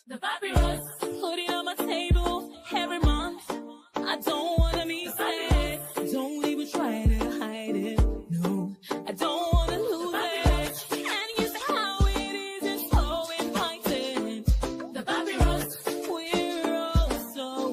The papyrus, put it on my table every month. I don't wanna be sad. Don't even try to hide it. No, I don't wanna lose it. And you say how it is, it's so inviting. The papyrus, we're all so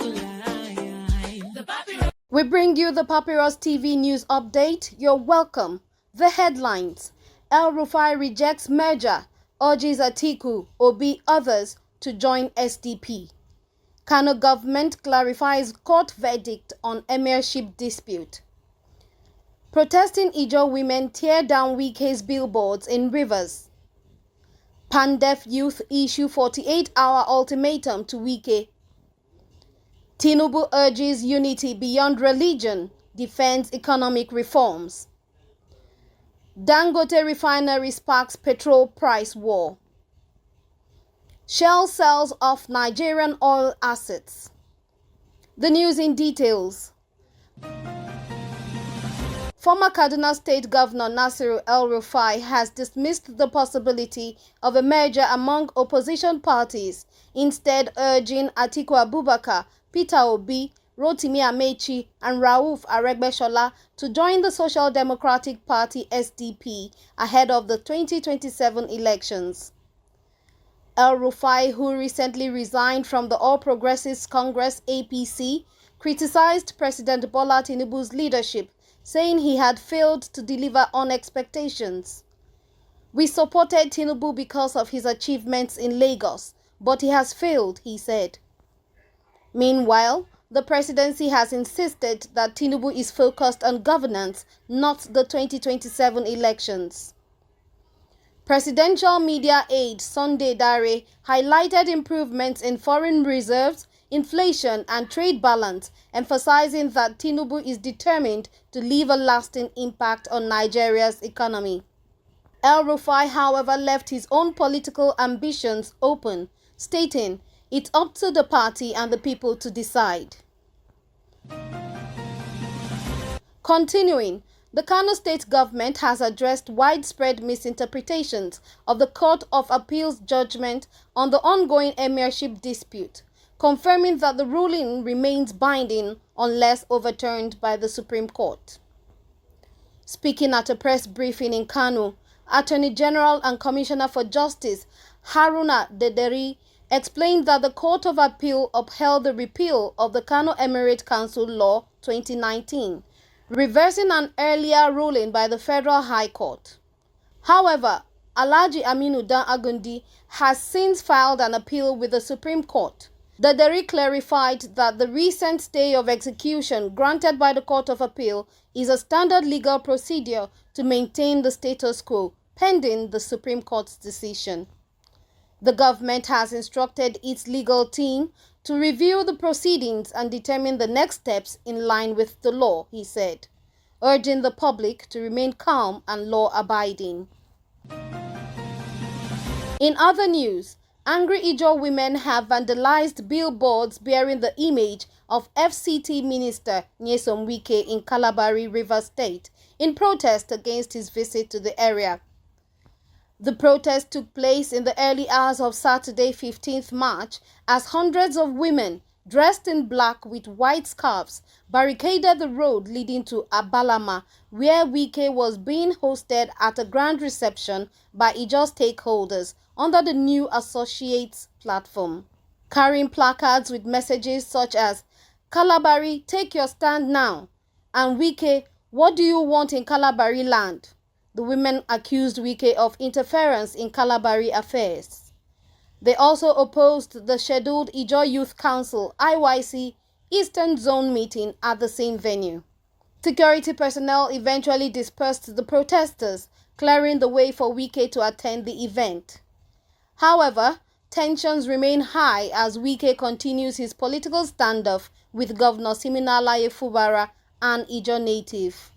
alive. The papyrus. We bring you the Papyrus TV news update. You're welcome. The headlines: El-Rufai rejects merger, urges Atiku, Obi, others to join SDP. Kano government clarifies court verdict on emirship dispute. Protesting Ijaw women tear down Wike's billboards in Rivers. Pan-Deaf youth issue 48-hour ultimatum to Wike. Tinubu urges unity beyond religion, defends economic reforms. Dangote refinery sparks petrol price war. Shell sells off Nigerian oil assets. The news in details. Former Kaduna State Governor Nasiru El-Rufai has dismissed the possibility of a merger among opposition parties, instead urging Atiku Abubakar, Peter Obi, Rotimi Amechi and Rauf Aregbesola to join the Social Democratic Party SDP ahead of the 2027 elections. El-Rufai, who recently resigned from the All Progressives Congress APC, criticized President Bola Tinubu's leadership, saying he had failed to deliver on expectations. "We supported Tinubu because of his achievements in Lagos, but he has failed," he said. Meanwhile, the presidency has insisted that Tinubu is focused on governance, not the 2027 elections. Presidential media aide Sunday Dare highlighted improvements in foreign reserves, inflation and trade balance, emphasizing that Tinubu is determined to leave a lasting impact on Nigeria's economy. El-Rufai, however, left his own political ambitions open, stating, "It's up to the party and the people to decide." Continuing, the Kano State government has addressed widespread misinterpretations of the Court of Appeal's judgment on the ongoing emirship dispute, confirming that the ruling remains binding unless overturned by the Supreme Court. Speaking at a press briefing in Kano, Attorney General and Commissioner for Justice Haruna Dederi explained that the Court of Appeal upheld the repeal of the Kano Emirate Council Law 2019, reversing an earlier ruling by the Federal High Court. However, Alhaji Aminu Dan Agundi has since filed an appeal with the Supreme Court. Dederi clarified that the recent stay of execution granted by the Court of Appeal is a standard legal procedure to maintain the status quo, pending the Supreme Court's decision. The government has instructed its legal team to review the proceedings and determine the next steps in line with the law, he said, urging the public to remain calm and law-abiding. In other news, angry Ijaw women have vandalized billboards bearing the image of FCT Minister Nyesom Wike in Kalabari, Rivers State, in protest against his visit to the area. The protest took place in the early hours of Saturday, 15th March, as hundreds of women, dressed in black with white scarves, barricaded the road leading to Abalama, where Wike was being hosted at a grand reception by Ijaw stakeholders under the new Associates platform. Carrying placards with messages such as, "Kalabari, take your stand now," and "Wike, what do you want in Kalabari land?" The women accused Wike of interference in Kalabari affairs. They also opposed the scheduled Ijaw Youth Council (IYC) Eastern Zone meeting at the same venue. Security personnel eventually dispersed the protesters, clearing the way for Wike to attend the event. However, tensions remain high as Wike continues his political standoff with Governor Siminalayi Fubara, an Ijaw native.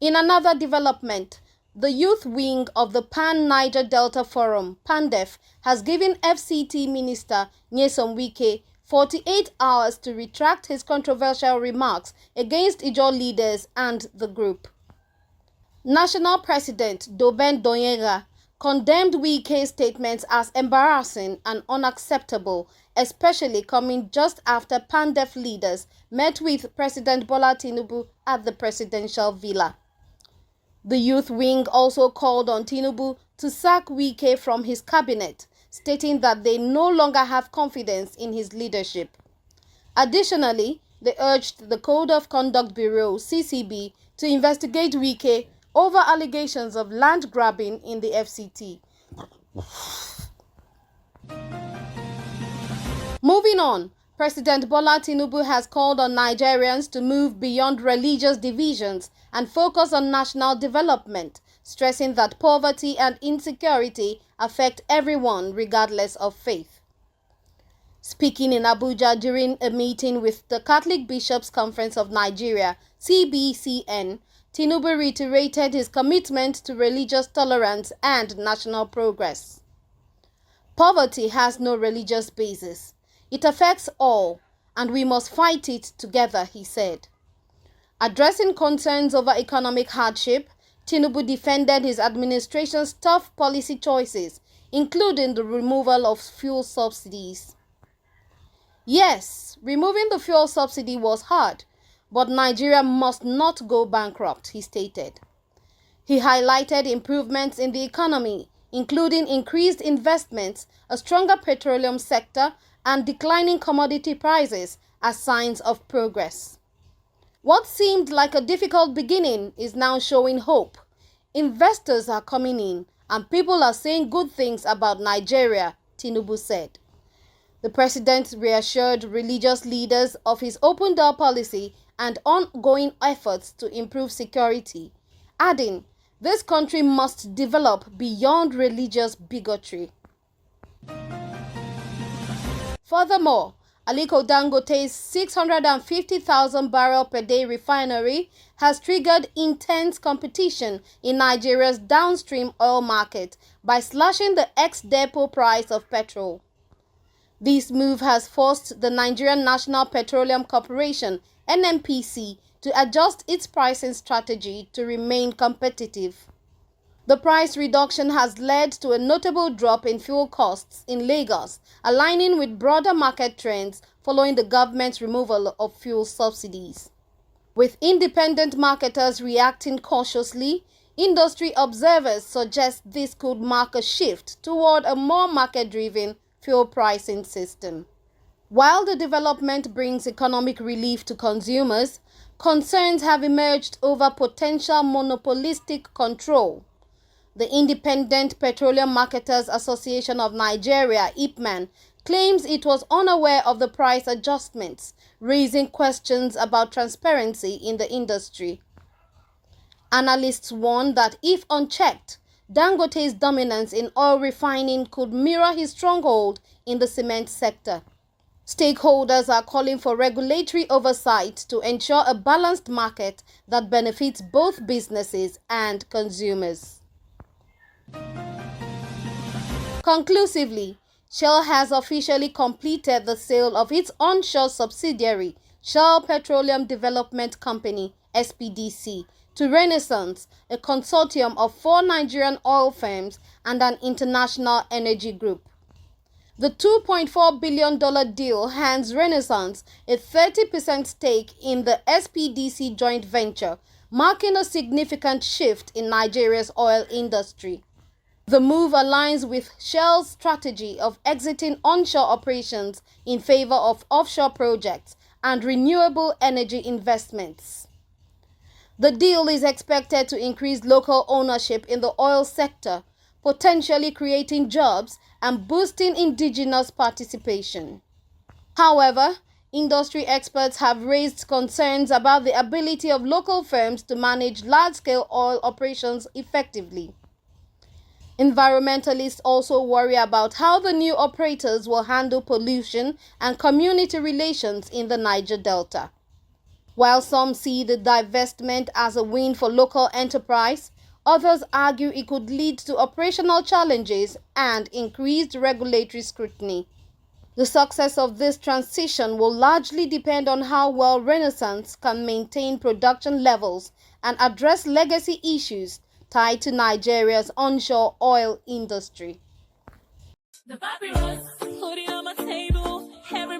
In another development, the youth wing of the Pan-Niger Delta Forum, PANDEF, has given FCT Minister Nyesom Wike 48 hours to retract his controversial remarks against Ijaw leaders and the group. National President Doben Donyega condemned Wike's statements as embarrassing and unacceptable, especially coming just after PANDEF leaders met with President Bola Tinubu at the presidential villa. The youth wing also called on Tinubu to sack Wike from his cabinet, stating that they no longer have confidence in his leadership. Additionally, they urged the Code of Conduct Bureau (CCB) to investigate Wike over allegations of land grabbing in the FCT. Moving on, President Bola Tinubu has called on Nigerians to move beyond religious divisions and focus on national development, stressing that poverty and insecurity affect everyone regardless of faith. Speaking in Abuja during a meeting with the Catholic Bishops' Conference of Nigeria (CBCN), Tinubu reiterated his commitment to religious tolerance and national progress. Poverty has no religious basis. It affects all, and we must fight it together, he said. Addressing concerns over economic hardship, Tinubu defended his administration's tough policy choices, including the removal of fuel subsidies. Yes, removing the fuel subsidy was hard, but Nigeria must not go bankrupt, he stated. He highlighted improvements in the economy, including increased investments, a stronger petroleum sector, and declining commodity prices as signs of progress. What seemed like a difficult beginning is now showing hope. Investors are coming in, and people are saying good things about Nigeria, Tinubu said. The president reassured religious leaders of his open door policy and ongoing efforts to improve security, adding, "This country must develop beyond religious bigotry." Furthermore, Aliko Dangote's 650,000 barrel per day refinery has triggered intense competition in Nigeria's downstream oil market by slashing the ex-depot price of petrol. This move has forced the Nigerian National Petroleum Corporation (NNPC) to adjust its pricing strategy to remain competitive. The price reduction has led to a notable drop in fuel costs in Lagos, aligning with broader market trends following the government's removal of fuel subsidies. With independent marketers reacting cautiously, industry observers suggest this could mark a shift toward a more market-driven fuel pricing system. While the development brings economic relief to consumers, concerns have emerged over potential monopolistic control. The Independent Petroleum Marketers Association of Nigeria (IPMAN) claims it was unaware of the price adjustments, raising questions about transparency in the industry. Analysts warn that if unchecked, Dangote's dominance in oil refining could mirror his stronghold in the cement sector. Stakeholders are calling for regulatory oversight to ensure a balanced market that benefits both businesses and consumers. Conclusively, Shell has officially completed the sale of its onshore subsidiary, Shell Petroleum Development Company (SPDC), to Renaissance, a consortium of 4 Nigerian oil firms and an international energy group. The $2.4 billion deal hands Renaissance a 30% stake in the SPDC joint venture, marking a significant shift in Nigeria's oil industry. The move aligns with Shell's strategy of exiting onshore operations in favor of offshore projects and renewable energy investments. The deal is expected to increase local ownership in the oil sector, potentially creating jobs and boosting indigenous participation. However, industry experts have raised concerns about the ability of local firms to manage large-scale oil operations effectively. Environmentalists also worry about how the new operators will handle pollution and community relations in the Niger Delta. While some see the divestment as a win for local enterprise, others argue it could lead to operational challenges and increased regulatory scrutiny. The success of this transition will largely depend on how well Renaissance can maintain production levels and address legacy issues tied to Nigeria's onshore oil industry. The papyrus, put it on my table every